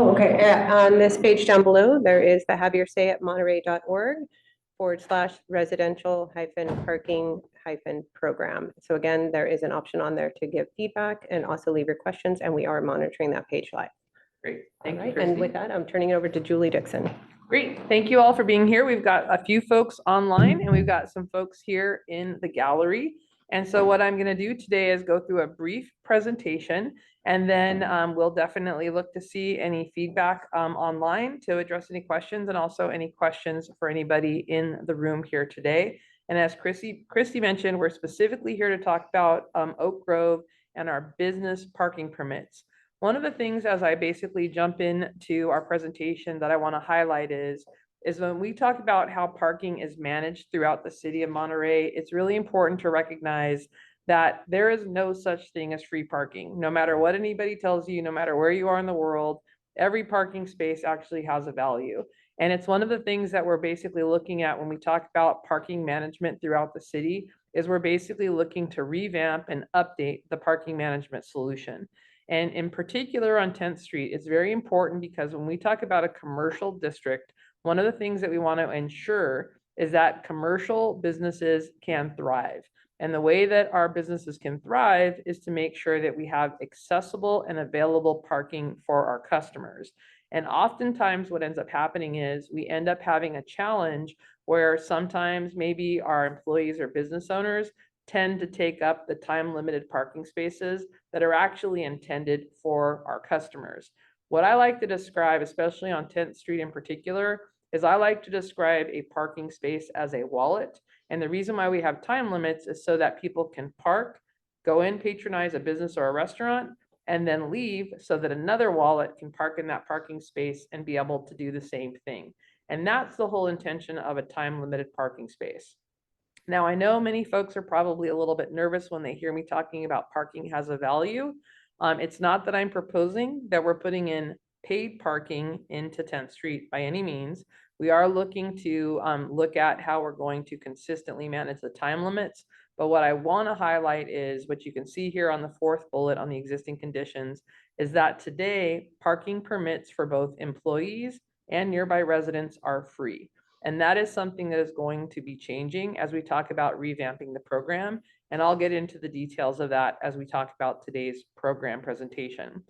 Oh, okay. On this page down below, there is the have your say at monterey.org/residential-parking-program. So again, there is an option on there to give feedback and also leave your questions, and we are monitoring that page live. Great. Thank you, Right, Christy. and with that, I'm turning it over to Julie Dixon. Great. Thank you all for being here. We've got a few folks online and we've got some folks here in the gallery. And so what I'm going to do today is go through a brief presentation, and then we'll definitely look to see any feedback online to address any questions, and also any questions for anybody in the room here today. And as Christy mentioned, we're specifically here to talk about Oak Grove and our business parking permits. One of the things as I basically jump into our presentation that I want to highlight is when we talk about how parking is managed throughout the city of Monterey, it's really important to recognize that there is no such thing as free parking. No matter what anybody tells you, no matter where you are in the world, every parking space actually has a value. And it's one of the things that we're basically looking at when we talk about parking management throughout the city, is we're basically looking to revamp and update the parking management solution. And in particular on 10th Street, it's very important because when we talk about a commercial district, one of the things that we want to ensure is that commercial businesses can thrive. And the way that our businesses can thrive is to make sure that we have accessible and available parking for our customers. And oftentimes what ends up happening is we end up having a challenge where sometimes maybe our employees or business owners tend to take up the time-limited parking spaces that are actually intended for our customers. What I like to describe, especially on 10th Street in particular, is I like to describe a parking space as a wallet. And the reason why we have time limits is so that people can park, go in, patronize a business or a restaurant, and then leave so that another wallet can park in that parking space and be able to do the same thing. And that's the whole intention of a time-limited parking space. Now, I know many folks are probably a little bit nervous when they hear me talking about parking has a value. It's not that I'm proposing that we're putting in paid parking into 10th Street by any means. We are looking to look at how we're going to consistently manage the time limits. But what I want to highlight is what you can see here on the fourth bullet on the existing conditions is that today parking permits for both employees and nearby residents are free. And that is something that is going to be changing as we talk about revamping the program. And I'll get into the details of that as we talk about today's program presentation.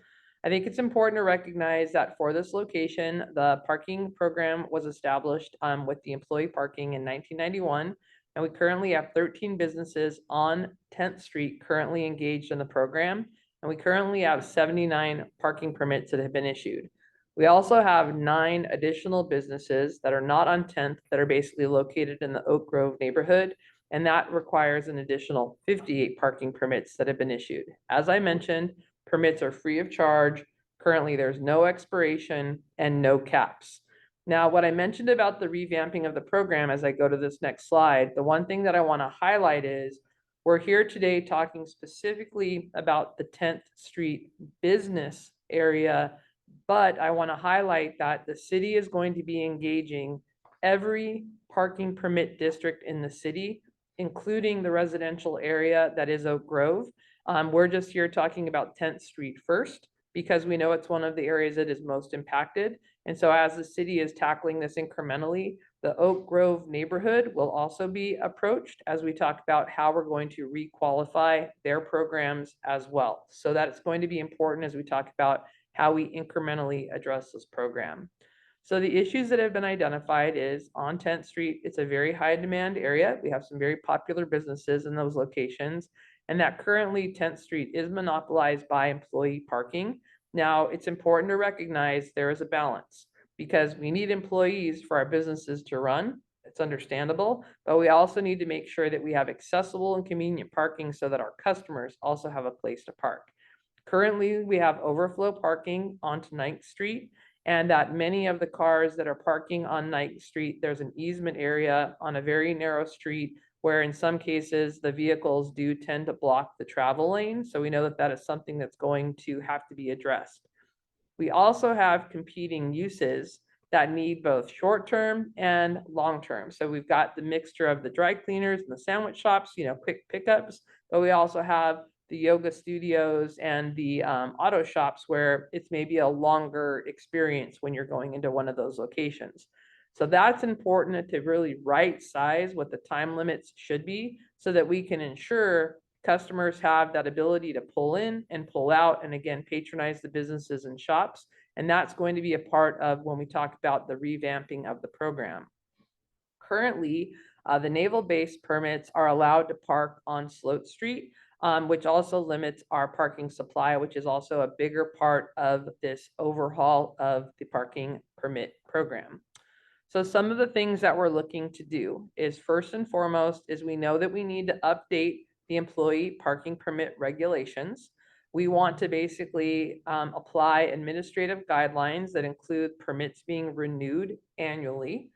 I think it's important to recognize that for this location, the parking program was established with the employee parking in 1991. And we currently have 13 businesses on 10th Street currently engaged in the program. And we currently have 79 parking permits that have been issued. We also have 9 additional businesses that are not on 10th that are basically located in the Oak Grove neighborhood, and that requires an additional 58 parking permits that have been issued. As I mentioned, permits are free of charge. Currently, there's no expiration and no caps. Now, what I mentioned about the revamping of the program as I go to this next slide, the one thing that I want to highlight is we're here today talking specifically about the 10th Street business area. But I want to highlight that the city is going to be engaging every parking permit district in the city, including the residential area that is Oak Grove. We're just here talking about 10th Street first, because we know it's one of the areas that is most impacted. And so as the city is tackling this incrementally, the Oak Grove neighborhood will also be approached as we talk about how we're going to requalify their programs as well. So that's going to be important as we talk about how we incrementally address this program. So the issues that have been identified is on 10th Street, it's a very high demand area. We have some very popular businesses in those locations, and that currently 10th Street is monopolized by employee parking. Now, it's important to recognize there is a balance because we need employees for our businesses to run. It's understandable, but we also need to make sure that we have accessible and convenient parking so that our customers also have a place to park. Currently, we have overflow parking onto 9th Street, and that many of the cars that are parking on 9th Street, there's an easement area on a very narrow street where in some cases the vehicles do tend to block the travel lane. So we know that that is something that's going to have to be addressed. We also have competing uses that need both short-term and long-term. So we've got the mixture of the dry cleaners and the sandwich shops, quick pickups, but we also have the yoga studios and the auto shops where it's maybe a longer experience when you're going into one of those locations. So that's important to really right size what the time limits should be so that we can ensure customers have that ability to pull in and pull out and again, patronize the businesses and shops. And that's going to be a part of when we talk about the revamping of the program. Currently, the naval base permits are allowed to park on Sloat Street, which also limits our parking supply, which is also a bigger part of this overhaul of the parking permit program. So some of the things that we're looking to do is first and foremost is we know that we need to update the employee parking permit regulations. We want to basically apply administrative guidelines that include permits being renewed annually.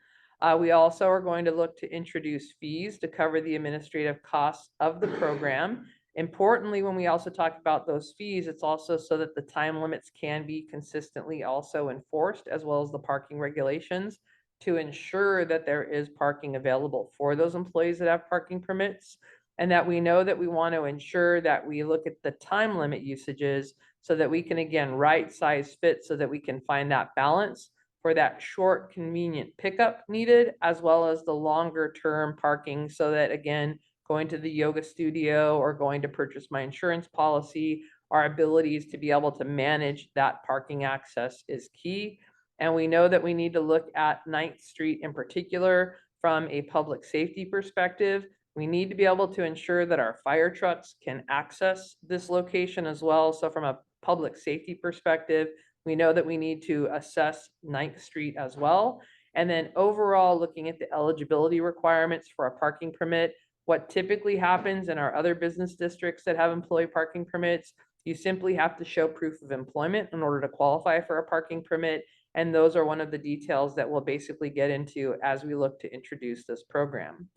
We also are going to look to introduce fees to cover the administrative costs of the program. Importantly, when we also talk about those fees, it's also so that the time limits can be consistently also enforced, as well as the parking regulations, to ensure that there is parking available for those employees that have parking permits, and that we know that we want to ensure that we look at the time limit usages so that we can, again, right size fit so that we can find that balance for that short, convenient pickup needed, as well as the longer term parking so that, again, going to the yoga studio or going to purchase my insurance policy, our abilities to be able to manage that parking access is key. And we know that we need to look at 9th Street in particular from a public safety perspective. We need to be able to ensure that our fire trucks can access this location as well. So from a public safety perspective, we know that we need to assess 9th Street as well. And then overall, looking at the eligibility requirements for a parking permit, what typically happens in our other business districts that have employee parking permits, you simply have to show proof of employment in order to qualify for a parking permit. And those are one of the details that we'll basically get into as we look to introduce this program.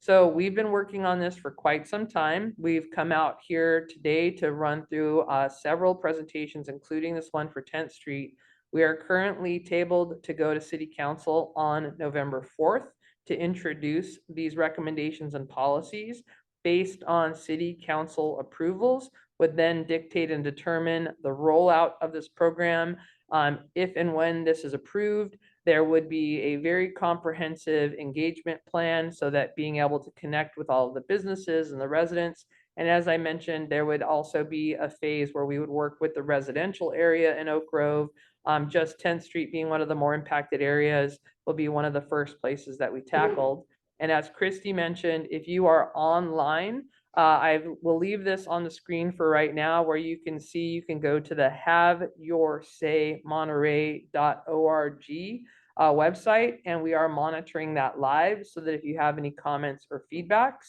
So we've been working on this for quite some time. We've come out here today to run through several presentations, including this one for 10th Street. We are currently tabled to go to City Council on November 4th to introduce these recommendations and policies based on City Council approvals, would then dictate and determine the rollout of this program. If and when this is approved, there would be a very comprehensive engagement plan so that being able to connect with all of the businesses and the residents. And as I mentioned, there would also be a phase where we would work with the residential area in Oak Grove. Just 10th Street being one of the more impacted areas will be one of the first places that we tackled. And as Christy mentioned, if you are online, I will leave this on the screen for right now where you can see, you can go to the haveyourSayMonterey.org website, and we are monitoring that live so that if you have any comments or feedback.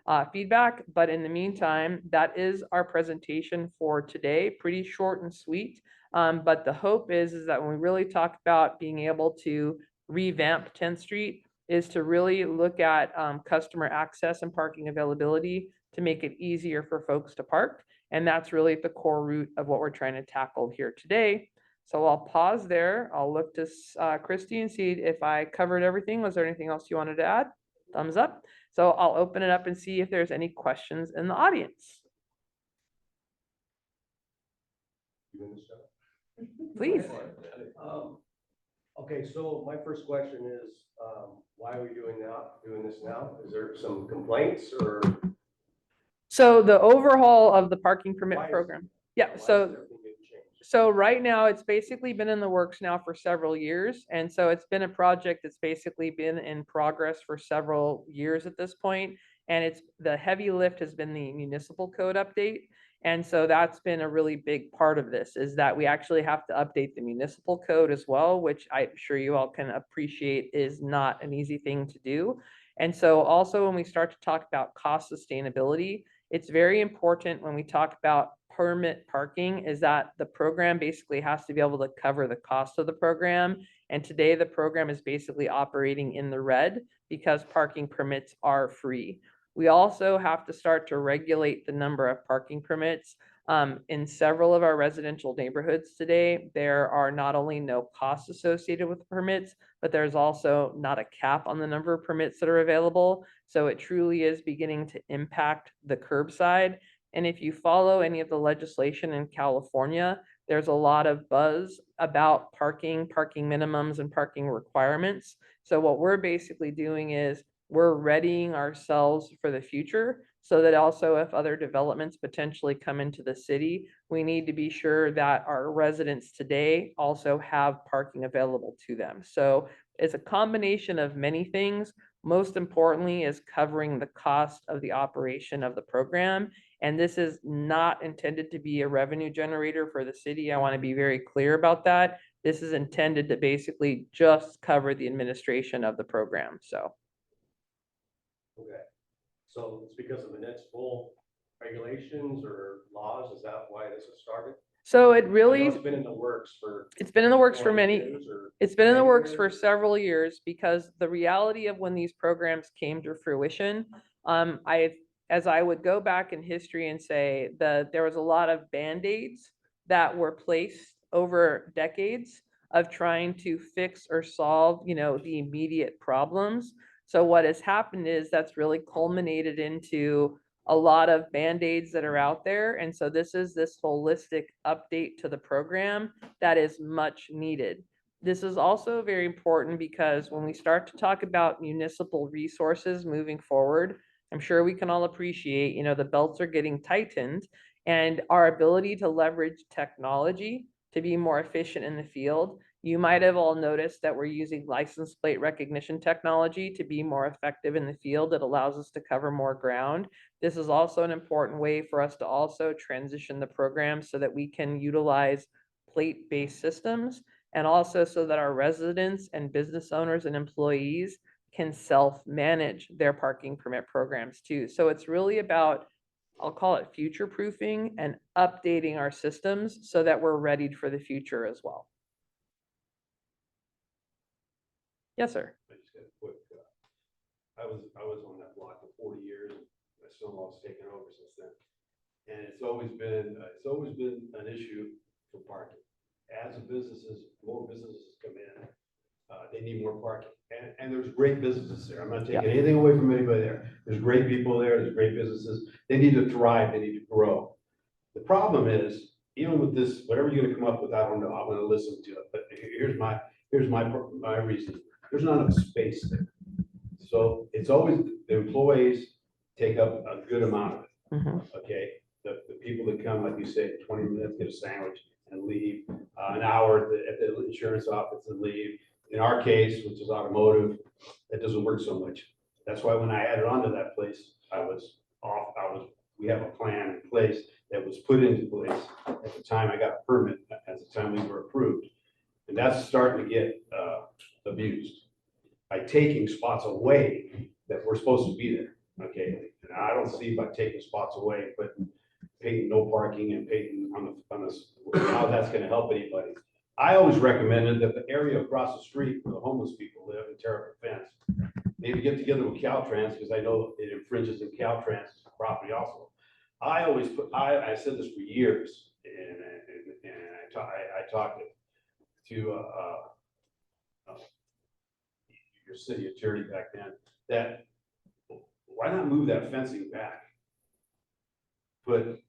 But in the meantime, that is our presentation for today, pretty short and sweet. But the hope is that when we really talk about being able to revamp 10th Street, is to really look at customer access and parking availability to make it easier for folks to park. And that's really at the core root of what we're trying to tackle here today. So I'll pause there. I'll look to Christy and see if I covered everything. Was there anything else you wanted to add? Thumbs up. So I'll open it up and see if there's any questions in the audience. Please. Okay, so my first question is, why are we doing this now? Is there some complaints or? So the overhaul of the parking permit Why is- program. Yeah, why is so everything getting changed? So right now, it's basically been in the works now for several years. And so it's been a project that's basically been in progress for several years at this point. And the heavy lift has been the municipal code update. And so that's been a really big part of this, is that we actually have to update the municipal code as well, which I'm sure you all can appreciate is not an easy thing to do. And so also when we start to talk about cost sustainability, it's very important when we talk about permit parking is that the program basically has to be able to cover the cost of the program. And today the program is basically operating in the red because parking permits are free. We also have to start to regulate the number of parking permits. In several of our residential neighborhoods today, there are not only no costs associated with permits, but there's also not a cap on the number of permits that are available. So it truly is beginning to impact the curbside. And if you follow any of the legislation in California, there's a lot of buzz about parking minimums and parking requirements. So what we're basically doing is we're readying ourselves for the future so that also if other developments potentially come into the city, we need to be sure that our residents today also have parking available to them. So it's a combination of many things. Most importantly is covering the cost of the operation of the program. And this is not intended to be a revenue generator for the city. I want to be very clear about that. This is intended to basically just cover the administration of the program, so. Okay, so it's because of municipal regulations or laws, is that why this has started? So it I know really, it's been in the works for. it's been in the works for 20 many, years or it's been in the 10 works for years? several years because the reality of when these programs came to fruition, as I would go back in history and say that there was a lot of Band-Aids that were placed over decades of trying to fix or solve, the immediate problems. So what has happened is that's really culminated into a lot of Band-Aids that are out there. And so this is this holistic update to the program that is much needed. This is also very important because when we start to talk about municipal resources moving forward, I'm sure we can all appreciate, the belts are getting tightened and our ability to leverage technology to be more efficient in the field. You might have all noticed that we're using license plate recognition technology to be more effective in the field. It allows us to cover more ground. This is also an important way for us to also transition the program so that we can utilize plate-based systems and also so that our residents and business owners and employees can self-manage their parking permit programs too. So it's really about, I'll call it future-proofing and updating our systems so that we're ready for the future as well. Yes, sir. I just got a quick, I was on that block for 40 years, and my son-in-law's taken over since then. And it's always been an issue for parking. As more businesses come in, they need more parking. And there's great businesses there. I'm not taking anything away from anybody there. There's great people there, there's great businesses. They need to thrive, they need to grow. The problem is, even with this, whatever you're gonna come up with, I don't know, I'm gonna listen to it, but here's my reason. There's not enough space there. So it's always, the employees take up a good amount of it, Mhm. okay? The people that come, like you say, 20 minutes, get a sandwich and leave, an hour at the insurance office and leave. In our case, which is automotive, that doesn't work so much. That's why when I added on to that place, we have a plan in place that was put into place at the time I got a permit, at the time we were approved. And that's starting to get abused by taking spots away that were supposed to be there, okay? And I don't see by taking spots away, but painting no parking and painting on this, how that's gonna help anybody. I always recommended that the area across the street where the homeless people live in Terrapin Fence, maybe get together with Caltrans, because I know it infringes in Caltrans property also. I said this for years, and I talked to your city attorney back then, that why not move that fencing back? Put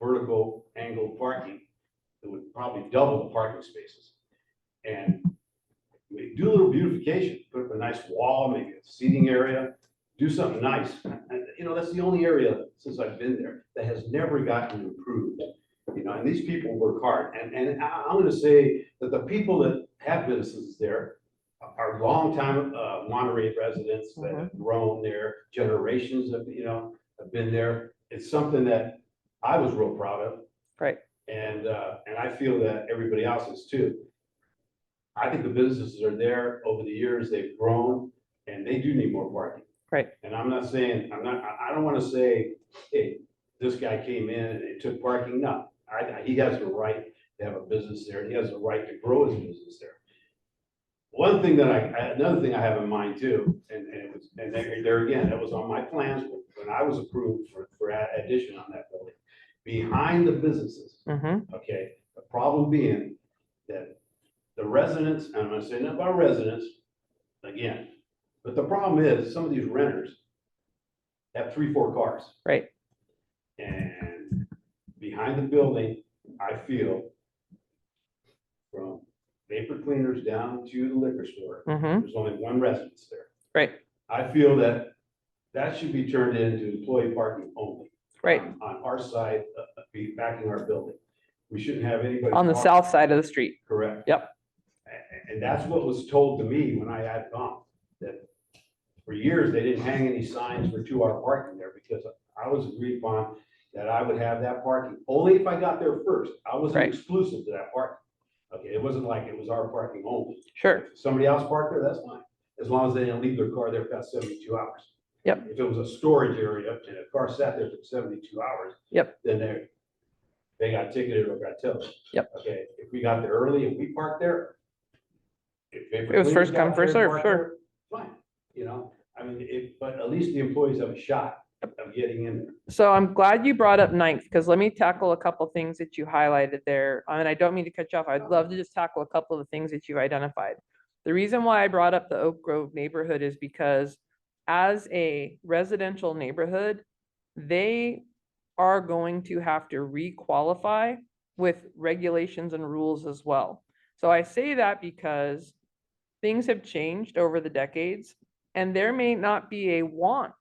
vertical angle parking that would probably double the parking spaces. And do a little beautification, put up a nice wall, maybe a seating area, do something nice. And, that's the only area since I've been there that has never gotten improved. And these people work hard. And I'm gonna say that the people that have businesses there are longtime Monterey residents that have grown there, generations have been there. It's something that I was real proud of. Right. And I feel that everybody else is too. I think the businesses are there over the years, they've grown, and they do need more parking. Right. And I don't wanna say, hey, this guy came in and they took parking. No, he has the right to have a business there. He has the right to grow his business there. Another thing I have in mind too, and there again, that was on my plans when I was approved for addition on that building. Behind the businesses, okay, the problem being that the residents, and I'm gonna say nothing about residents, again, but the problem is some of these renters have 3-4 cars. Right. And behind the building, I feel from vapor cleaners down to the liquor store, Mm-hmm, there's only one residence there. right, I feel that that should be turned into employee parking only. right. On our side, be backing our building. We shouldn't have anybody. On the park- south side of the street. Correct. Yep. And that's what was told to me when I had gone, that for years, they didn't hang any signs for 2-hour parking there because I was agreed upon that I would have that parking only if I got there first. I wasn't Right. exclusive to that parking. Okay, it wasn't like it was our parking only. Sure, If somebody else parked there, that's fine, as long as they didn't leave their car there past 72 hours. Yep. If it was a storage area and a car sat there for 72 hours. Yep. Then they got ticketed or got towed. Yep. Okay, if we got there early and we parked there. It was first come, first served, sure. Fine, I mean, but at least the employees have a shot of getting in there. So I'm glad you brought up Ninth, because let me tackle a couple things that you highlighted there. And I don't mean to cut you off. I'd love to just tackle a couple of the things that you've identified. The reason why I brought up the Oak Grove neighborhood is because as a residential neighborhood, they are going to have to re-qualify with regulations and rules as well. So I say that because things have changed over the decades, and there may not be a want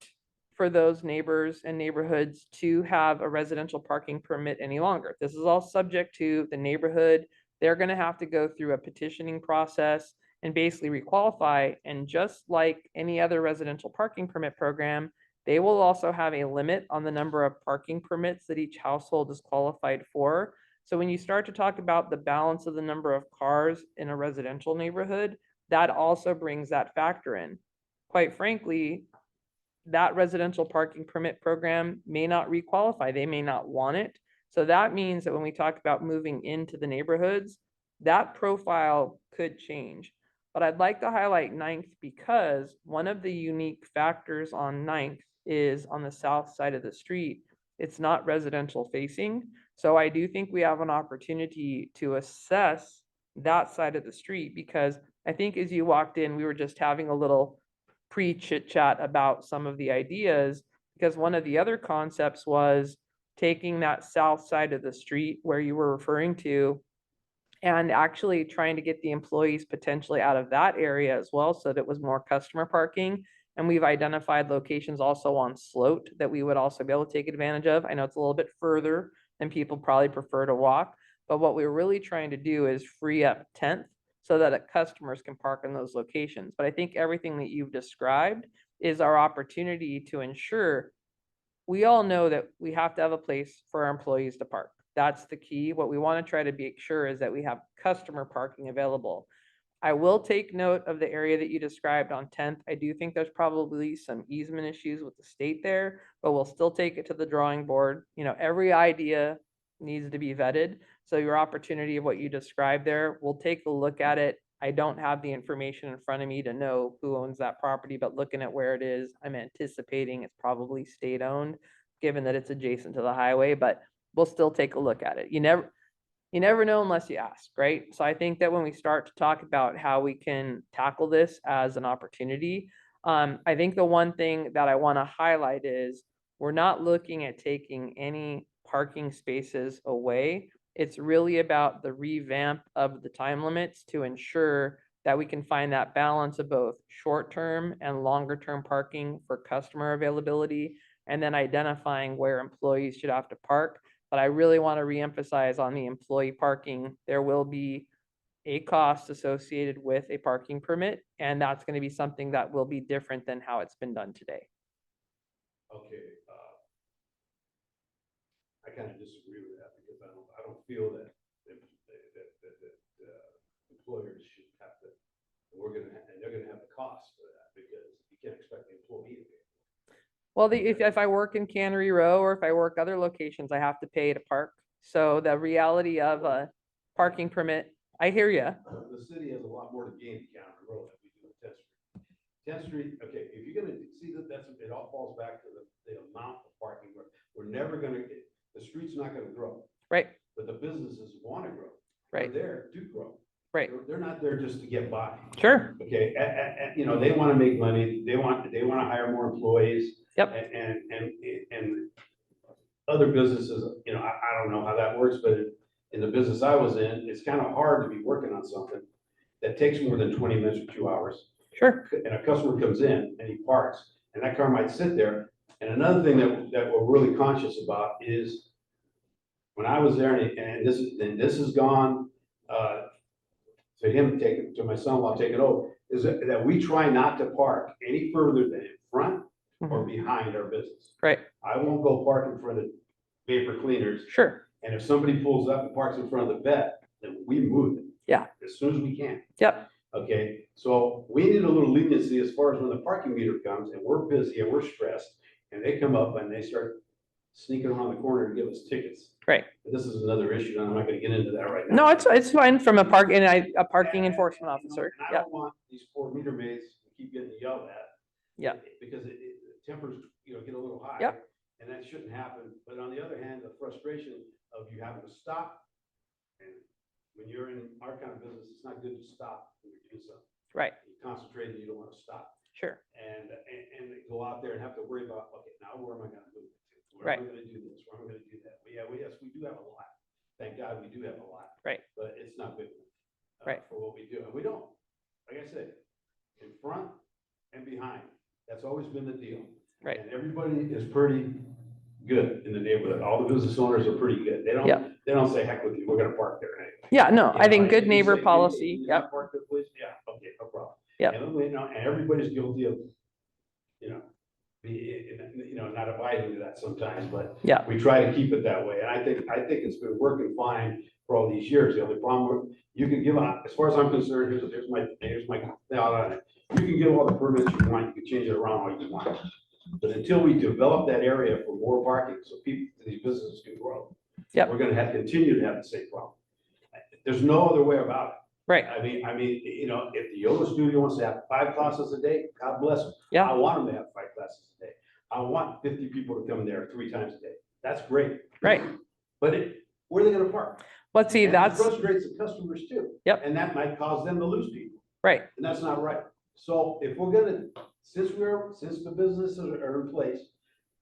for those neighbors and neighborhoods to have a residential parking permit any longer. This is all subject to the neighborhood. They're going to have to go through a petitioning process and basically requalify. And just like any other residential parking permit program, they will also have a limit on the number of parking permits that each household is qualified for. So when you start to talk about the balance of the number of cars in a residential neighborhood, that also brings that factor in. Quite frankly, that residential parking permit program may not requalify. They may not want it. So that means that when we talk about moving into the neighborhoods, that profile could change. But I'd like to highlight Ninth because one of the unique factors on Ninth is on the south side of the street. It's not residential facing. So I do think we have an opportunity to assess that side of the street, because I think as you walked in, we were just having a little pre-chit chat about some of the ideas, because one of the other concepts was taking that south side of the street where you were referring to and actually trying to get the employees potentially out of that area as well, so that it was more customer parking. And we've identified locations also on Sloat that we would also be able to take advantage of. I know it's a little bit further than people probably prefer to walk, but what we're really trying to do is free up 10th so that customers can park in those locations. But I think everything that you've described is our opportunity to ensure. We all know that we have to have a place for our employees to park. That's the key. What we want to try to make sure is that we have customer parking available. I will take note of the area that you described on 10th. I do think there's probably some easement issues with the state there, but we'll still take it to the drawing board. Every idea needs to be vetted. So your opportunity of what you described there, we'll take a look at it. I don't have the information in front of me to know who owns that property, but looking at where it is, I'm anticipating it's probably state-owned, given that it's adjacent to the highway, but we'll still take a look at it. You never know unless you ask, right? So I think that when we start to talk about how we can tackle this as an opportunity, I think the one thing that I want to highlight is we're not looking at taking any parking spaces away. It's really about the revamp of the time limits to ensure that we can find that balance of both short-term and longer-term parking for customer availability, and then identifying where employees should have to park. But I really want to reemphasize on the employee parking, there will be a cost associated with a parking permit, and that's going to be something that will be different than how it's been done today. Okay, I kind of disagree with that because I don't feel that employers should have to, they're gonna have the cost for that because you can't expect the employee to pay. Well, if I work in Cannery Row or if I work other locations, I have to pay to park. So the reality of a parking permit, I hear you. The city has a lot more to gain in County Road than we do in 10th Street. 10th Street, okay, if you're gonna see that, it all falls back to the amount of parking. We're never gonna, the street's not gonna grow, Right, but the businesses wanna grow. right, They're there to grow. right. They're not there just to get by. Sure. Okay, they wanna make money, they wanna hire more employees. Yep. And other businesses, you know, I don't know how that works, but in the business I was in, it's kind of hard to be working on something that takes more than 20 minutes or 2 hours. Sure. And a customer comes in and he parks, and that car might sit there. And another thing that we're really conscious about is when I was there, and this is gone, to my son-in-law taking over, is that we try not to park any further than in front or behind our business. Right. I won't go park in front of Vapor Cleaners. Sure. And if somebody pulls up and parks in front of the vet, then we move it. Yeah. As soon as we can. Yep. Okay, so we need a little leniency as far as when the parking meter comes and we're busy and we're stressed, and they come up and they start sneaking around the corner and give us tickets. Right. But this is another issue, and I'm not gonna get into that right now. No, it's fine from a parking enforcement And, you know, officer. and I Yeah. don't want these poor meter maids to keep getting yelled at. Yeah. Because tempers, you know, get a little high. Yep. And that shouldn't happen. But on the other hand, the frustration of you having to stop. And when you're in our kind of business, it's not good to stop when you're doing something. Right. You concentrate and you don't want to stop. Sure. And go out there and have to worry about, okay, now where am I gonna move it to? Where Right. am I gonna do this? Where am I gonna do that? But yeah, yes, we do have a lot. Thank God we do have a lot. Right. But it's not big enough. Right. For what we do. And we don't, like I said, in front and behind. That's always been the deal. Right. And everybody is pretty good in the neighborhood. All the business owners are pretty good. They Yep. don't say, heck with you, we're gonna park there anyway. Yeah, no, I think good You neighbor say, policy. "Can you Yep. Park there, please? Yeah, okay, no problem. Yep. And, you know, and everybody's guilty of, you know, not abiding to that sometimes, but Yeah. we try to keep it that way. And I think it's been working fine for all these years. The only problem, you can give out, as far as I'm concerned, here's my thought on it. You can give all the permits you want, you can change it around all you want. But until we develop that area for more parking, so these businesses can grow. Yep. We're gonna continue to have the same problem. There's no other way about it. Right. I mean, you know, if the yoga studio wants to have 5 classes a day, God bless them. Yeah. I want them to have 5 classes a day. I want 50 people to come there 3 times a day. That's great. Right. But where are they gonna park? Let's see, And it that's frustrates the customers too. Yep. And that might cause them to lose people, right. and that's not right. So if we're gonna, since the businesses are in place,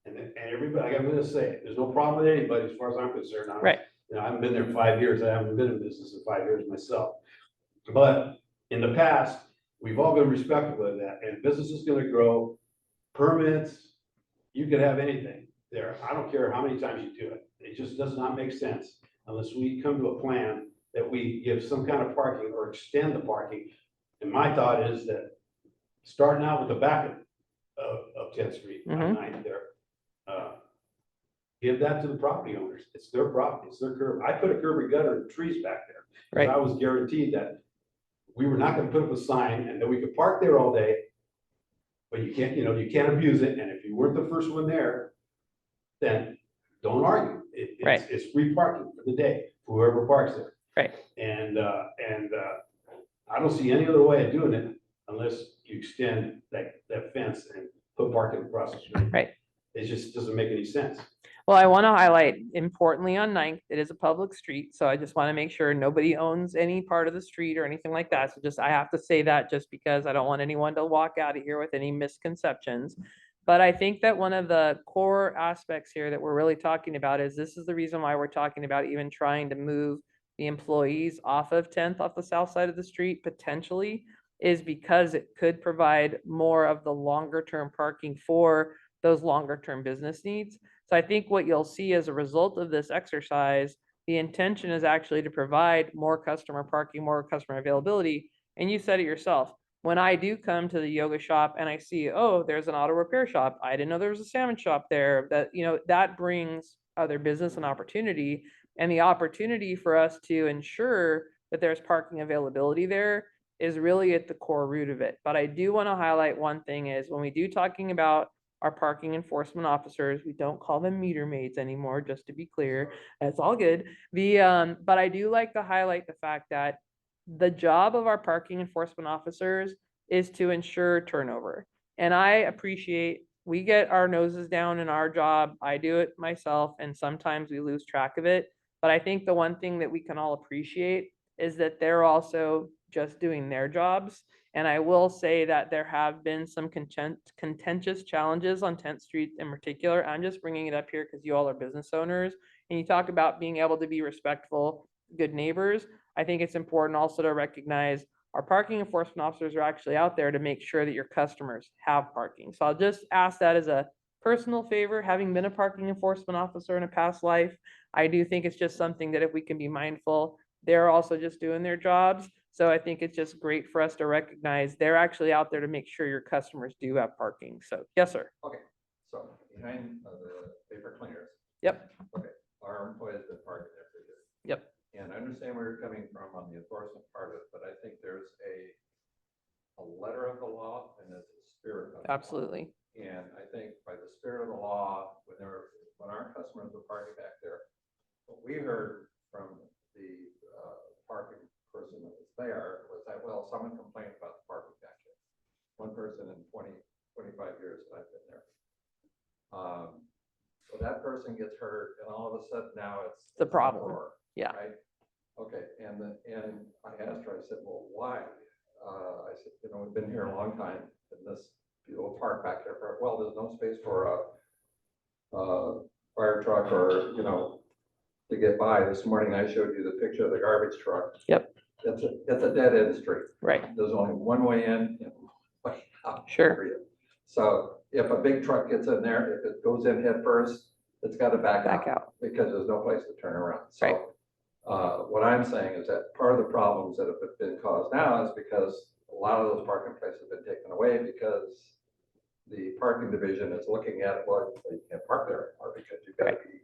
and everybody, I'm gonna say, it, there's no problem with anybody as far as I'm concerned. Right. You know, I haven't been there 5 years. I haven't been in business in 5 years myself. But in the past, we've all been respectful of that, and business is gonna grow. Permits, you could have anything there. I don't care how many times you do it. It just does not make sense unless we come to a plan that we give some kind of parking or extend the parking. And my thought is that starting out with the back of 10th Street, on Mhm. 9th there, give that to the property owners. It's their property, it's their curb. I put a curb and gutter and trees back there. 'Cause Right. I was guaranteed that we were not gonna put up a sign and that we could park there all day. But you can't, you can't abuse it. And if you weren't the first one there, then don't argue. Right. It's free parking for the day, for whoever parks there. Right. And I don't see any other way of doing it unless you extend that fence and put parking across the street. Right. It just doesn't make any sense. Well, I want to highlight importantly on 9th, it is a public street, so I just want to make sure nobody owns any part of the street or anything like that. So I have to say that just because I don't want anyone to walk out of here with any misconceptions. But I think that one of the core aspects here that we're really talking about is this is the reason why we're talking about even trying to move the employees off of 10th, off the south side of the street potentially, is because it could provide more of the longer term parking for those longer term business needs. So I think what you'll see as a result of this exercise, the intention is actually to provide more customer parking, more customer availability. And you said it yourself, when I do come to the yoga shop and I see, oh, there's an auto repair shop, I didn't know there was a salmon shop there, that brings other business and opportunity. And the opportunity for us to ensure that there's parking availability there is really at the core root of it. But I do want to highlight one thing is when we do talking about our parking enforcement officers, we don't call them meter maids anymore, just to be clear. That's all good. But I do like to highlight the fact that the job of our parking enforcement officers is to ensure turnover. And I appreciate we get our noses down in our job. I do it myself, and sometimes we lose track of it. But I think the one thing that we can all appreciate is that they're also just doing their jobs. And I will say that there have been some contentious challenges on 10th Street in particular. I'm just bringing it up here because you all are business owners and you talk about being able to be respectful, good neighbors. I think it's important also to recognize our parking enforcement officers are actually out there to make sure that your customers have parking. So I'll just ask that as a personal favor, having been a parking enforcement officer in a past life. I do think it's just something that if we can be mindful, they're also just doing their jobs. So I think it's just great for us to recognize they're actually out there to make sure your customers do have parking. So, yes, sir. Okay, so behind the paper cleaners, Yep, our employees been parking there for years. yep, And I understand where you're coming from on the enforcement part of it, but I think there's a letter of the law and there's a spirit of the law. absolutely. And I think by the spirit of the law, when our customers were parking back there, what we heard from the parking person that was there was that, well, someone complained about the parking back there. One person in 25 years that I've been there. So that person gets hurt and all of a sudden now it's The problem. uproar, Yeah. Right? Okay, and I asked her, I said, well, why? I said, we've been here a long time and this people park back there for, well, there's no space for a fire truck or, to get by. This morning I showed you the picture of the garbage truck. Yep. It's a dead end street. Right, There's only one way in and one way out. Sure. period. So if a big truck gets in there, if it goes in head first, it's got to back back out out. because there's no place to turn around. Right. So what I'm saying is that part of the problems that have been caused now is because a lot of those parking places have been taken away because the parking division is looking at, well, you can't park there or because you've got to Right. be,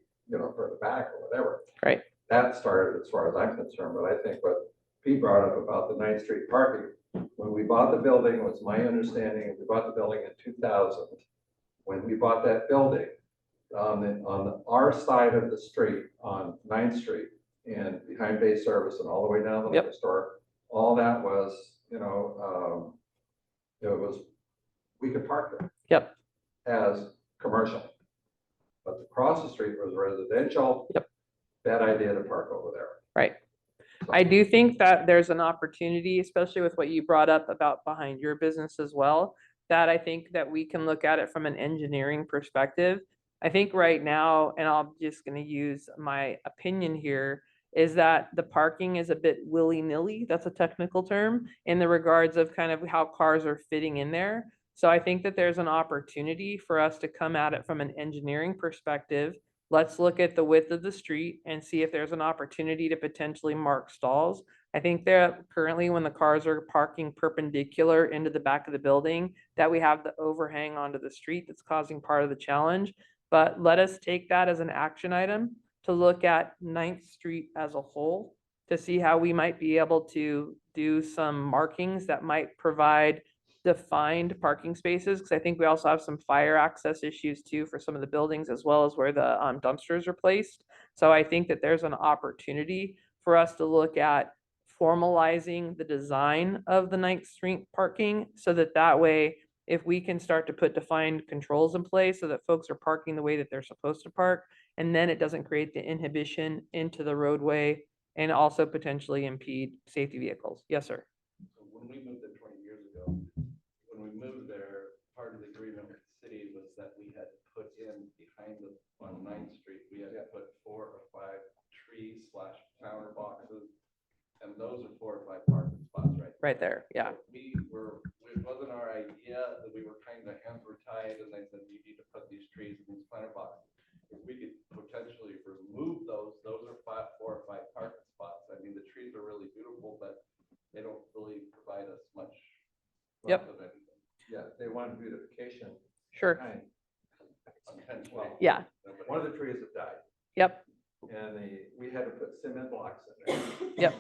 further back or whatever. Right. That started as far as I'm concerned, but I think what Pete brought up about the 9th Street parking, when we bought the building, it was my understanding, we bought the building in 2000. When we bought that building, on our side of the street on 9th Street and behind base service and all the way down the Yep. liquor store, all that was, we could park there. Yep. As commercial. But across the street was residential. Yep. Bad idea to park over there. Right. I do think that there's an opportunity, especially with what you brought up about behind your business as well, that I think that we can look at it from an engineering perspective. I think right now, and I'm just going to use my opinion here, is that the parking is a bit willy-nilly. That's a technical term in the regards of kind of how cars are fitting in there. So I think that there's an opportunity for us to come at it from an engineering perspective. Let's look at the width of the street and see if there's an opportunity to potentially mark stalls. I think that currently when the cars are parking perpendicular into the back of the building, that we have the overhang onto the street that's causing part of the challenge. But let us take that as an action item to look at 9th Street as a whole to see how we might be able to do some markings that might provide defined parking spaces, because I think we also have some fire access issues too for some of the buildings as well as where the dumpsters are placed. So I think that there's an opportunity for us to look at formalizing the design of the 9th Street parking so that way, if we can start to put defined controls in place so that folks are parking the way that they're supposed to park, and then it doesn't create the inhibition into the roadway and also potentially impede safety vehicles. Yes, sir. So when we moved there 20 years ago, when we moved there, part of the agreement with the city was that we had to put in behind the, on 9th Street, we had to put 4 or 5 trees / counter boxes. And those are 4 or 5 parking spots Right there. Yeah. So it wasn't our idea that we were kind of hands were tied and they said, you need to put these trees in these planter boxes. If we could potentially remove those are 4 or 5 parking spots. I mean, the trees are really beautiful, but they don't really provide us much. Yep. of anything. Yeah, they wanted beautification. Sure. Kind. Intentionally. Well, Yeah. one of the trees have died Yep. and we had to put cement blocks in there. Yep.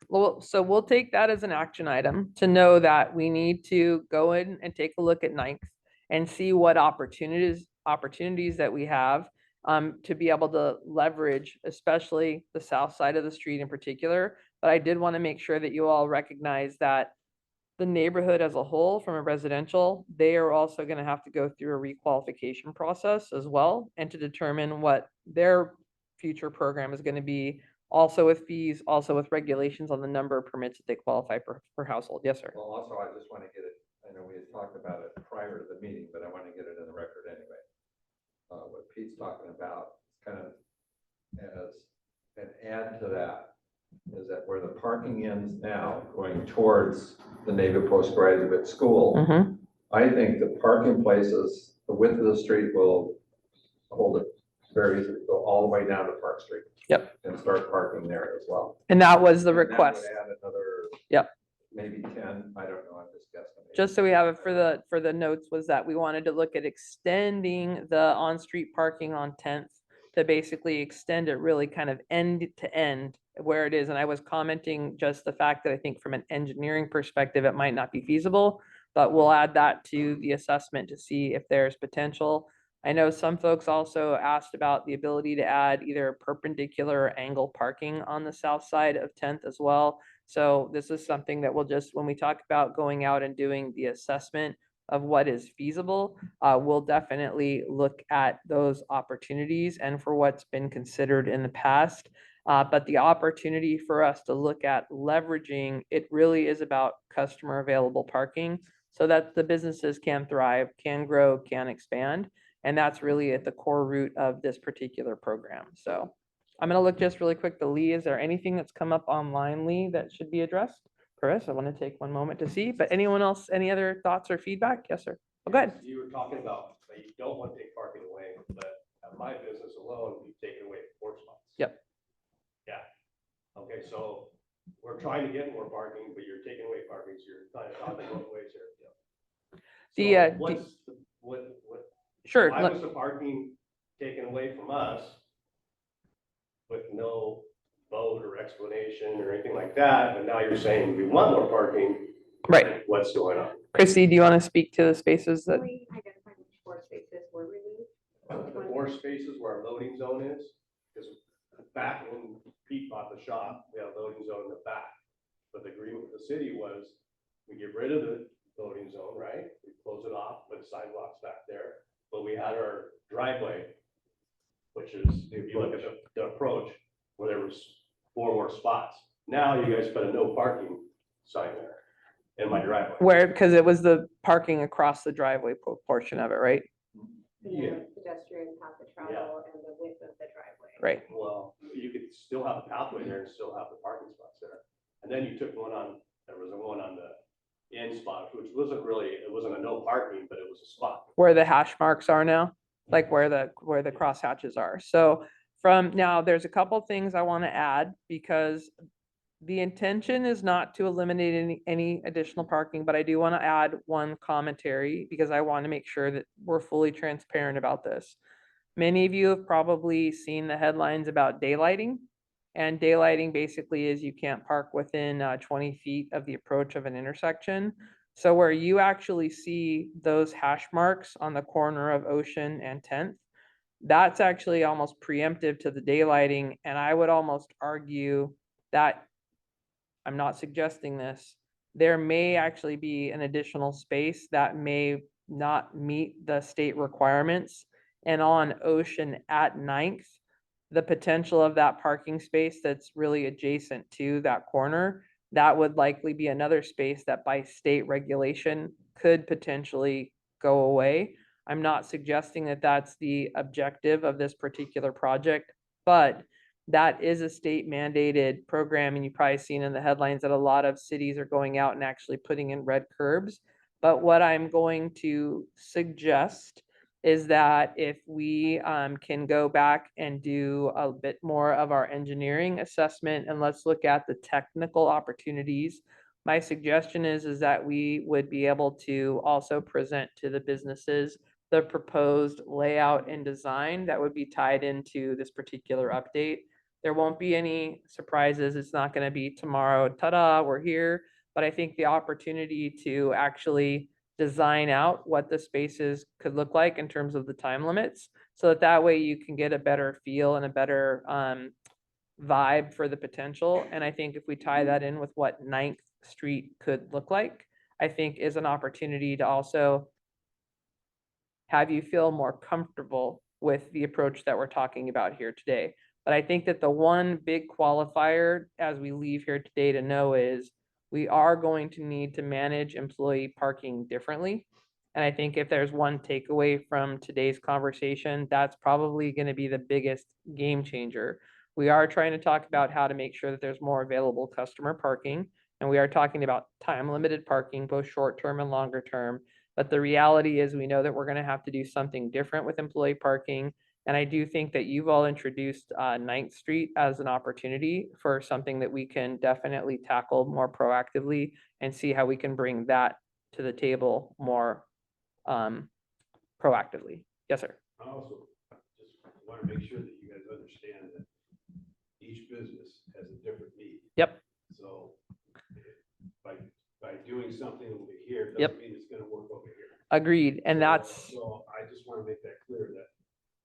Well, so we'll take that as an action item to know that we need to go in and take a look at 9th and see what opportunities that we have to be able to leverage, especially the south side of the street in particular. But I did want to make sure that you all recognize that the neighborhood as a whole from a residential, they are also going to have to go through a requalification process as well and to determine what their future program is going to be also with fees, also with regulations on the number of permits that they qualify per household. Yes, sir. Well, also, I just want to get it, I know we had talked about it prior to the meeting, but I want to get it in the record anyway. What Pete's talking about, kind of as an add to that, is that where the parking ends now, going towards the Navy Postgraduate School, Mhm. I think the parking places, the width of the street will hold it very easy, to go all the way down to Park Street. Yep. And start parking there as well. And that was the And that would request. add another. Yep. Maybe 10, I don't know, I'm just guessing. Just so we have it for the notes, was that we wanted to look at extending the on-street parking on 10th to basically extend it really kind of end to end where it is. And I was commenting just the fact that I think from an engineering perspective, it might not be feasible, but we'll add that to the assessment to see if there's potential. I know some folks also asked about the ability to add either perpendicular or angle parking on the south side of 10th as well. So this is something that we'll just, when we talk about going out and doing the assessment of what is feasible, we'll definitely look at those opportunities and for what's been considered in the past. But the opportunity for us to look at leveraging, it really is about customer available parking so that the businesses can thrive, can grow, can expand. And that's really at the core root of this particular program. So I'm gonna look just really quick to Lee. Is there anything that's come up online, Lee, that should be addressed? Chris, I want to take one moment to see, but anyone else, any other thoughts or feedback? Yes, sir. Oh, go ahead. You were talking about that you don't want to take parking away, but at my business alone, we've taken away 4 spots. Yep. Yeah. Okay, so we're trying to get more parking, but you're taking away parking, so you're kind of talking both ways here. The, So what's, what, Sure. why was the parking taken away from us with no vote or explanation or anything like that, but now you're saying we want more parking? Right. What's going on? Chrissy, do you want to speak to the spaces that, We identified which 4 spaces were removed. The 4 spaces where our loading zone is, because back when Pete bought the shop, we had a loading zone in the back. But the agreement with the city was, we get rid of the loading zone, right? We close it off, put sidewalks back there, but we had our driveway, which is, if you look at the approach, where there was 4 more spots. Now you guys put a no parking sign there in my driveway. where, because it was the parking across the driveway portion of it, right? Yeah. Pedestrian path of travel and the width of the driveway. Right. Well, you could still have a pathway there and still have the parking spots there. And then you took one on, there was one on the end spot, which wasn't really, it wasn't a no parking, but it was a spot. Where the hash marks are now, like where the cross hatches are. So from now, there's a couple things I want to add because the intention is not to eliminate any additional parking, but I do want to add one commentary because I want to make sure that we're fully transparent about this. Many of you have probably seen the headlines about daylighting. And daylighting basically is you can't park within 20 feet of the approach of an intersection. So where you actually see those hash marks on the corner of Ocean and 10th, that's actually almost preemptive to the daylighting. And I would almost argue that, I'm not suggesting this, there may actually be an additional space that may not meet the state requirements. And on Ocean at 9th, the potential of that parking space that's really adjacent to that corner, that would likely be another space that by state regulation could potentially go away. I'm not suggesting that that's the objective of this particular project, but that is a state mandated program. And you've probably seen in the headlines that a lot of cities are going out and actually putting in red curbs. But what I'm going to suggest is that if we can go back and do a bit more of our engineering assessment and let's look at the technical opportunities. My suggestion is that we would be able to also present to the businesses the proposed layout and design that would be tied into this particular update. There won't be any surprises. It's not going to be tomorrow, ta-da, we're here. But I think the opportunity to actually design out what the spaces could look like in terms of the time limits, so that way you can get a better feel and a better vibe for the potential. And I think if we tie that in with what 9th Street could look like, I think is an opportunity to also have you feel more comfortable with the approach that we're talking about here today. But I think that the one big qualifier as we leave here today to know is we are going to need to manage employee parking differently. And I think if there's one takeaway from today's conversation, that's probably going to be the biggest game changer. We are trying to talk about how to make sure that there's more available customer parking. And we are talking about time limited parking, both short term and longer term. But the reality is we know that we're going to have to do something different with employee parking. And I do think that you've all introduced 9th Street as an opportunity for something that we can definitely tackle more proactively and see how we can bring that to the table more proactively. Yes, sir. I also just want to make sure that you guys understand that each business has a different need. Yep. So by doing something over here, Yep. doesn't mean it's gonna work over here. Agreed. And that's, So I just want to make that clear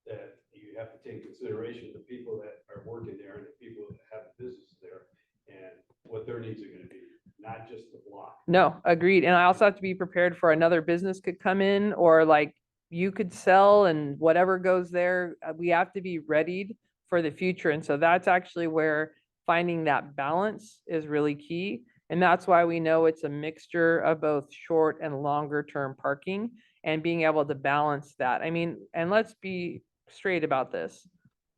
that you have to take consideration the people that are working there and the people that have business there and what their needs are gonna be, not just the block. no, agreed. And I also have to be prepared for another business could come in or like you could sell and whatever goes there. We have to be readied for the future. And so that's actually where finding that balance is really key. And that's why we know it's a mixture of both short and longer term parking and being able to balance that. I mean, and let's be straight about this.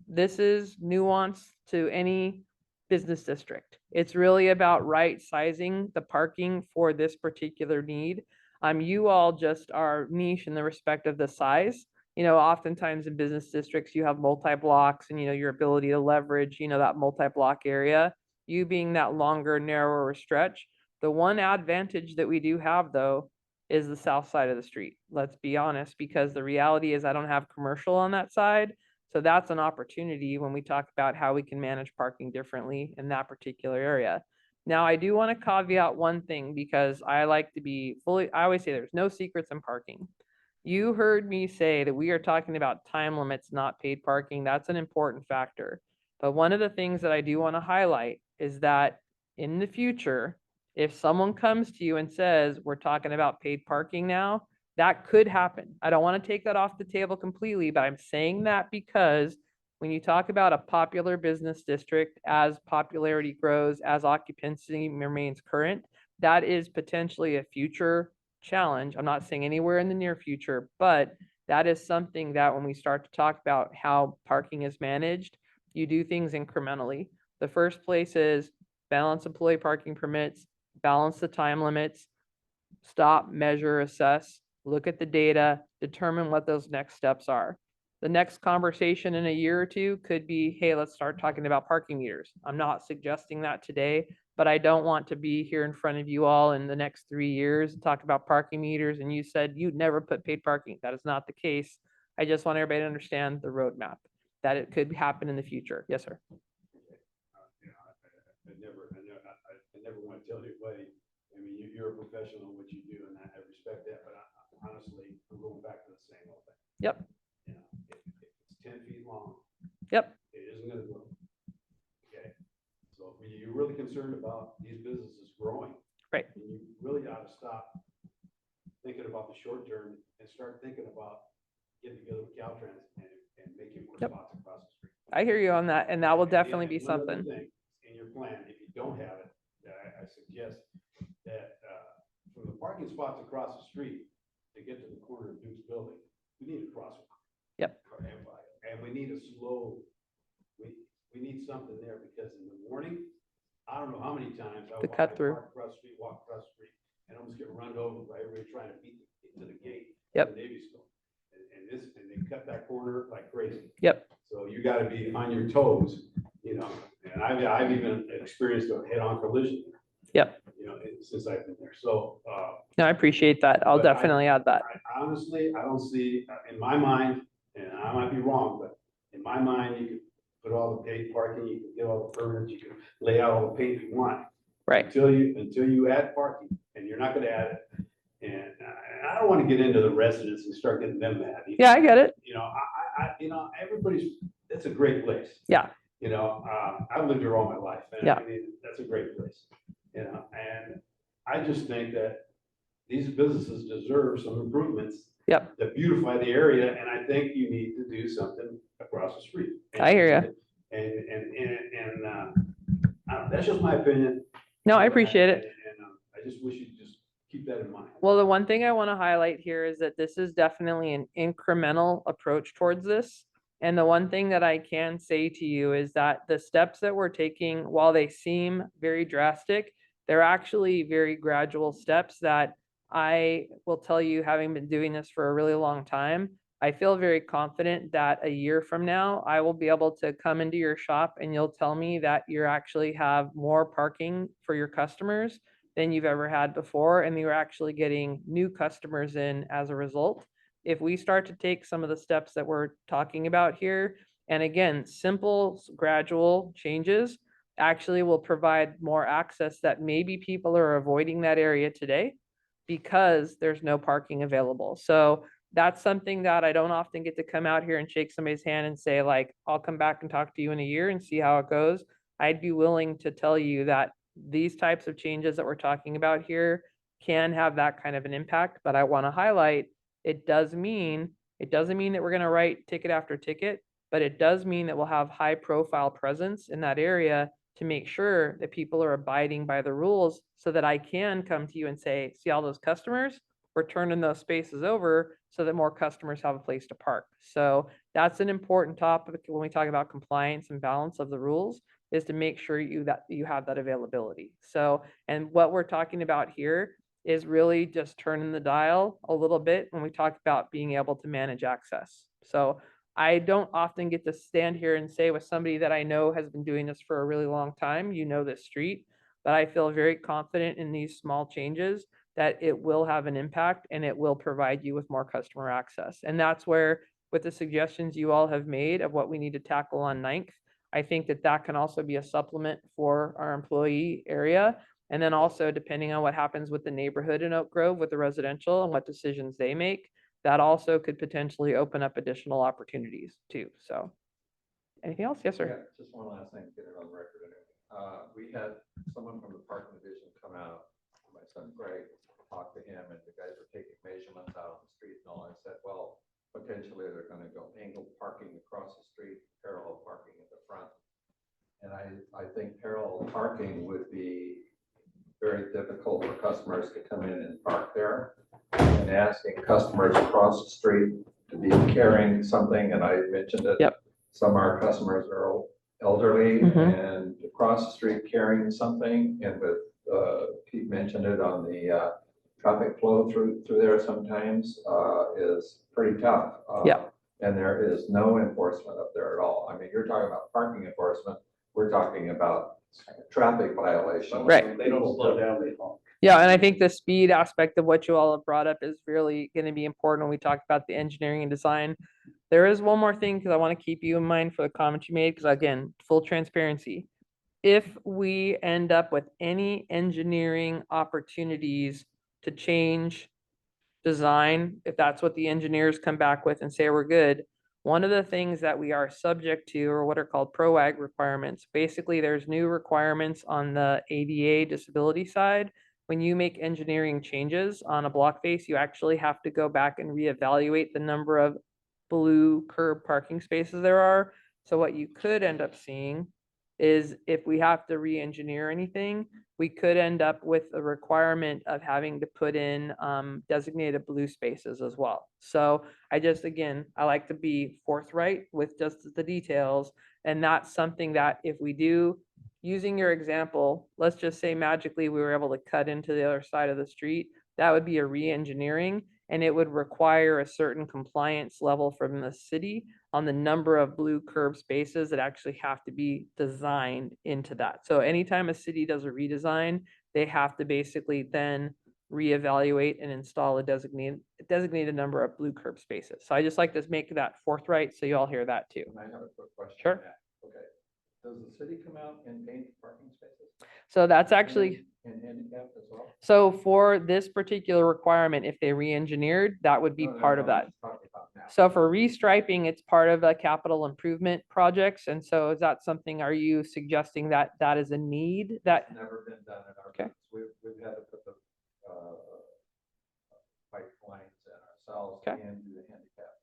This is nuance to any business district. It's really about right sizing the parking for this particular need. You all just are niche in the respect of the size. You know, oftentimes in business districts, you have multi-blocks and, you know, your ability to leverage, you know, that multi-block area. You being that longer, narrower stretch. The one advantage that we do have though is the south side of the street. Let's be honest, because the reality is I don't have commercial on that side. So that's an opportunity when we talk about how we can manage parking differently in that particular area. Now, I do want to caveat one thing because I like to be fully, I always say there's no secrets in parking. You heard me say that we are talking about time limits, not paid parking. That's an important factor. But one of the things that I do want to highlight is that in the future, if someone comes to you and says, we're talking about paid parking now, that could happen. I don't want to take that off the table completely, but I'm saying that because when you talk about a popular business district, as popularity grows, as occupancy remains current, that is potentially a future challenge. I'm not saying anywhere in the near future, but that is something that when we start to talk about how parking is managed, you do things incrementally. The first place is balance employee parking permits, balance the time limits, stop, measure, assess, look at the data, determine what those next steps are. The next conversation in a year or two could be, hey, let's start talking about parking meters. I'm not suggesting that today, but I don't want to be here in front of you all in the next 3 years and talk about parking meters. And you said you'd never put paid parking. That is not the case. I just want everybody to understand the roadmap, that it could happen in the future. Yes, sir. I never want to tell anybody, I mean, you're a professional in what you do and I respect that, but honestly, I'm going back to the same old thing. Yep. You know, if it's 10 feet long. Yep. It isn't gonna grow. Okay, so if you're really concerned about these businesses growing. Right. You really ought to stop thinking about the short term and start thinking about getting together with Caltrans and making more Yep. spots across the street. I hear you on that, and that will definitely be And one other something. thing, in your plan, if you don't have it, I suggest that from the parking spots across the street to get to the corner of Duke's building, we need a crosswalk. Yep. And we need a slow, we need something there because in the morning, I don't know how many times I The cut through. walk across the street, and almost get run over by everybody trying to beat to the gate. Yep. of the Navy School. And they cut that corner like crazy. Yep. So you gotta be on your toes, you know, and I've even experienced a head-on collision. Yep. You know, since I've been there, so, No, I appreciate that. I'll But I- definitely add that. I honestly, I don't see, in my mind, and I might be wrong, but in my mind, you could put all the paid parking, you can get all the permits, you can lay out all the paint you want. Right. Until you add parking, and you're not gonna add it. And I don't wanna get into the residents and start getting them mad. Yeah, I get it. You know, you know, it's a great place. Yeah. You know, I've lived here all my life, and Yeah. I mean, that's a great place, you know, and I just think that these businesses deserve some improvements. Yep. That beautify the area, and I think you need to do something across the street. I hear ya. I don't know, that's just my opinion. No, I appreciate it. And I just wish you'd just keep that in mind. Well, the one thing I want to highlight here is that this is definitely an incremental approach towards this. And the one thing that I can say to you is that the steps that we're taking, while they seem very drastic, they're actually very gradual steps that I will tell you, having been doing this for a really long time, I feel very confident that a year from now, I will be able to come into your shop and you'll tell me that you actually have more parking for your customers than you've ever had before, and you're actually getting new customers in as a result. If we start to take some of the steps that we're talking about here, and again, simple, gradual changes actually will provide more access that maybe people are avoiding that area today because there's no parking available. So that's something that I don't often get to come out here and shake somebody's hand and say, like, I'll come back and talk to you in a year and see how it goes. I'd be willing to tell you that these types of changes that we're talking about here can have that kind of an impact, but I want to highlight, it doesn't mean that we're going to write ticket after ticket, but it does mean that we'll have high profile presence in that area to make sure that people are abiding by the rules so that I can come to you and say, see all those customers? We're turning those spaces over so that more customers have a place to park. So that's an important topic when we talk about compliance and balance of the rules, is to make sure that you have that availability. So, and what we're talking about here is really just turning the dial a little bit when we talk about being able to manage access. So I don't often get to stand here and say with somebody that I know has been doing this for a really long time, you know this street, but I feel very confident in these small changes that it will have an impact and it will provide you with more customer access. And that's where, with the suggestions you all have made of what we need to tackle on 9th, I think that that can also be a supplement for our employee area. And then also, depending on what happens with the neighborhood in Oak Grove with the residential and what decisions they make, that also could potentially open up additional opportunities too. So anything else? Yes, sir. Yeah, just one last thing to get it on record. We had someone from the parking division come out, my son Greg, talked to him, and the guys were taking measurements out on the street and all. I said, well, potentially they're gonna go angled parking across the street, parallel parking at the front. And I think parallel parking would be very difficult for customers to come in and park there. And asking customers across the street to be carrying something, and I mentioned it. Yep. Some of our customers are elderly Mhm. and across the street carrying something, and with, Pete mentioned it on the, traffic flow through there sometimes, is pretty tough. Yeah. And there is no enforcement up there at all. I mean, you're talking about parking enforcement, we're talking about traffic violations. Right. They don't slow down, they honk. Yeah, and I think the speed aspect of what you all have brought up is really going to be important when we talk about the engineering and design. There is one more thing, because I want to keep you in mind for the comment you made, because again, full transparency. If we end up with any engineering opportunities to change design, if that's what the engineers come back with and say we're good, one of the things that we are subject to are what are called PROAG requirements. Basically, there's new requirements on the ADA disability side. When you make engineering changes on a block face, you actually have to go back and reevaluate the number of blue curb parking spaces there are. So what you could end up seeing is, if we have to re-engineer anything, we could end up with a requirement of having to put in designated blue spaces as well. So I just, again, I like to be forthright with just the details, and that's something that if we do, using your example, let's just say magically we were able to cut into the other side of the street, that would be a re-engineering, and it would require a certain compliance level from the city on the number of blue curb spaces that actually have to be designed into that. So anytime a city does a redesign, they have to basically then reevaluate and install a designated number of blue curb spaces. So I just like to make that forthright so you all hear that too. And I have a quick question. Sure. on that. Okay. Does the city come out and paint parking spaces? So that's actually, And handicap as well? so for this particular requirement, if they re-engineered, that would be No, no, part no, of that. I'm talking about now. So for restriping, it's part of the capital improvement projects. And so is that something, are you suggesting that that is a need that, It's never been done in our, Okay. we've had to put the, pipelines in ourselves Okay. and do the handicap.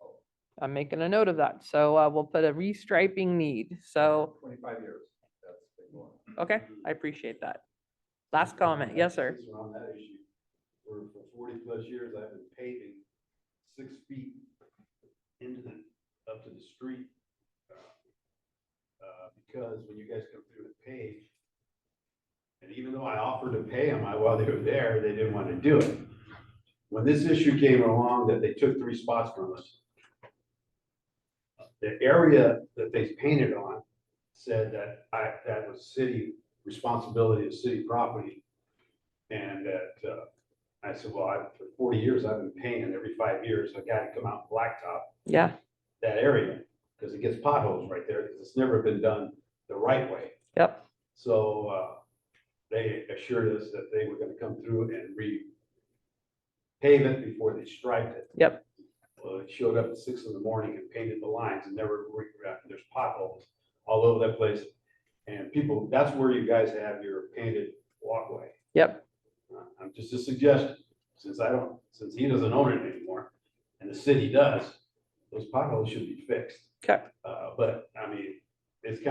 I'm making a note of that. So we'll put a restriping need. So, 25 years. That's a big one. okay, I appreciate that. Last comment. Yes, sir. Since we're on that issue, for 40+ years, I've been paving 6 feet into up to the street. Because when you guys come through and pave, and even though I offered to pay them while they were there, they didn't want to do it. When this issue came along that they took 3 spots from us, the area that they painted on said that that was city responsibility of city property. And that, I said, well, for 40 years, I've been paying every 5 years, I got to come out and blacktop Yeah. that area, because it gets potholes right there, because it's never been done the right way. Yep. So, they assured us that they were gonna come through and pave it before they striped it. Yep. Well, it showed up at 6 in the morning and painted the lines and never, there's potholes all over that place. And people, that's where you guys have your painted walkway. Yep. I'm just a suggestion, since he doesn't own it anymore, and the city does, those potholes should be fixed. Okay. But, I mean, it's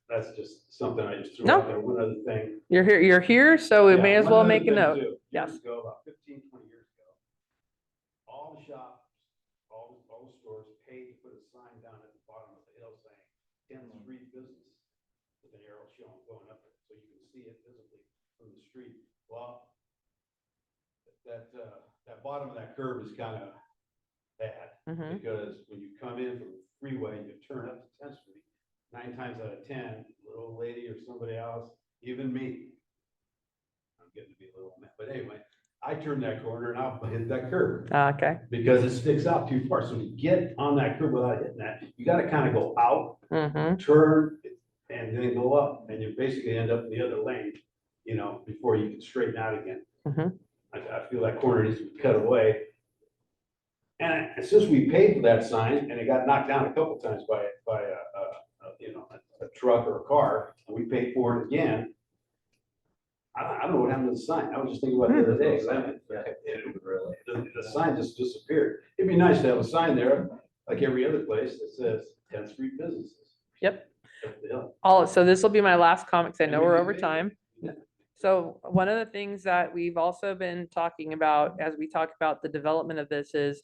that's just something I just threw No. out there. One other thing. You're here, so we Yeah, may as one well other make a thing, note. too. Yes. Years ago, about 15, 20 years ago, all the shops, all the stores paid to put a sign down at the bottom of the hill saying 10th Street Business with an arrow showing going up it, so you can see it visibly from the street. Well, that bottom of that curve is kind of bad, Mhm. because when you come in from the freeway and you turn up to 10th Street, 9 times out of 10, little lady or somebody else, even me, I'm getting to be a little mad, but anyway, I turn that corner and I'll hit that curb Okay. because it sticks out too far. So to get on that curb without hitting that, you gotta kind of go out, Mm-hmm. turn, and then go up, and you basically end up in the other lane, before you can straighten out again. Mhm. I feel that corner needs to be cut away. And since we paid for that sign, and it got knocked down a couple times by a truck or a car, and we paid for it again. I don't know what happened to the sign. I was just thinking about it the other day. The sign just disappeared. It'd be nice to have a sign there, like every other place, that says 10th Street Businesses. Yep. Yeah. So this will be my last comment, 'cause I And know we we're can over make it. time. So one of the things that we've also been talking about as we talk about the development of this is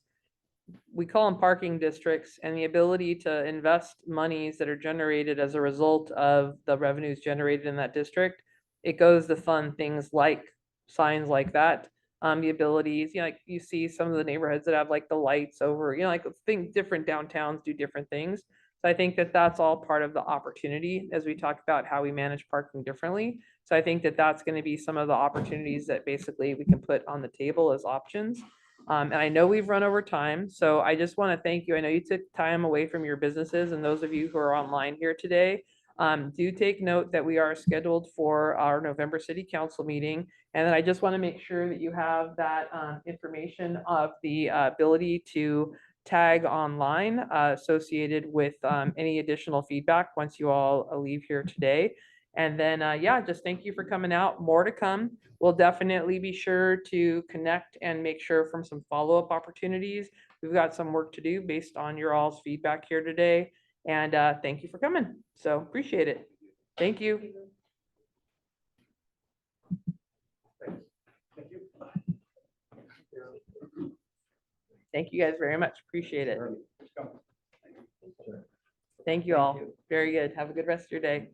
we call them parking districts, and the ability to invest monies that are generated as a result of the revenues generated in that district. It goes to fund things like signs like that. The abilities, like you see some of the neighborhoods that have like the lights over, like think different downtowns do different things. So I think that that's all part of the opportunity as we talk about how we manage parking differently. So I think that that's going to be some of the opportunities that basically we can put on the table as options. And I know we've run over time, so I just want to thank you. I know you took time away from your businesses, and those of you who are online here today, do take note that we are scheduled for our November City Council meeting. And then I just want to make sure that you have that information of the ability to tag online associated with any additional feedback once you all leave here today. And then, yeah, just thank you for coming out. More to come. We'll definitely be sure to connect and make sure from some follow-up opportunities. We've got some work to do based on your all's feedback here today. And thank you for coming. So appreciate it. Thank you. Thank you guys very much. Appreciate it. Thank you all. Very good. Have a good rest of your day.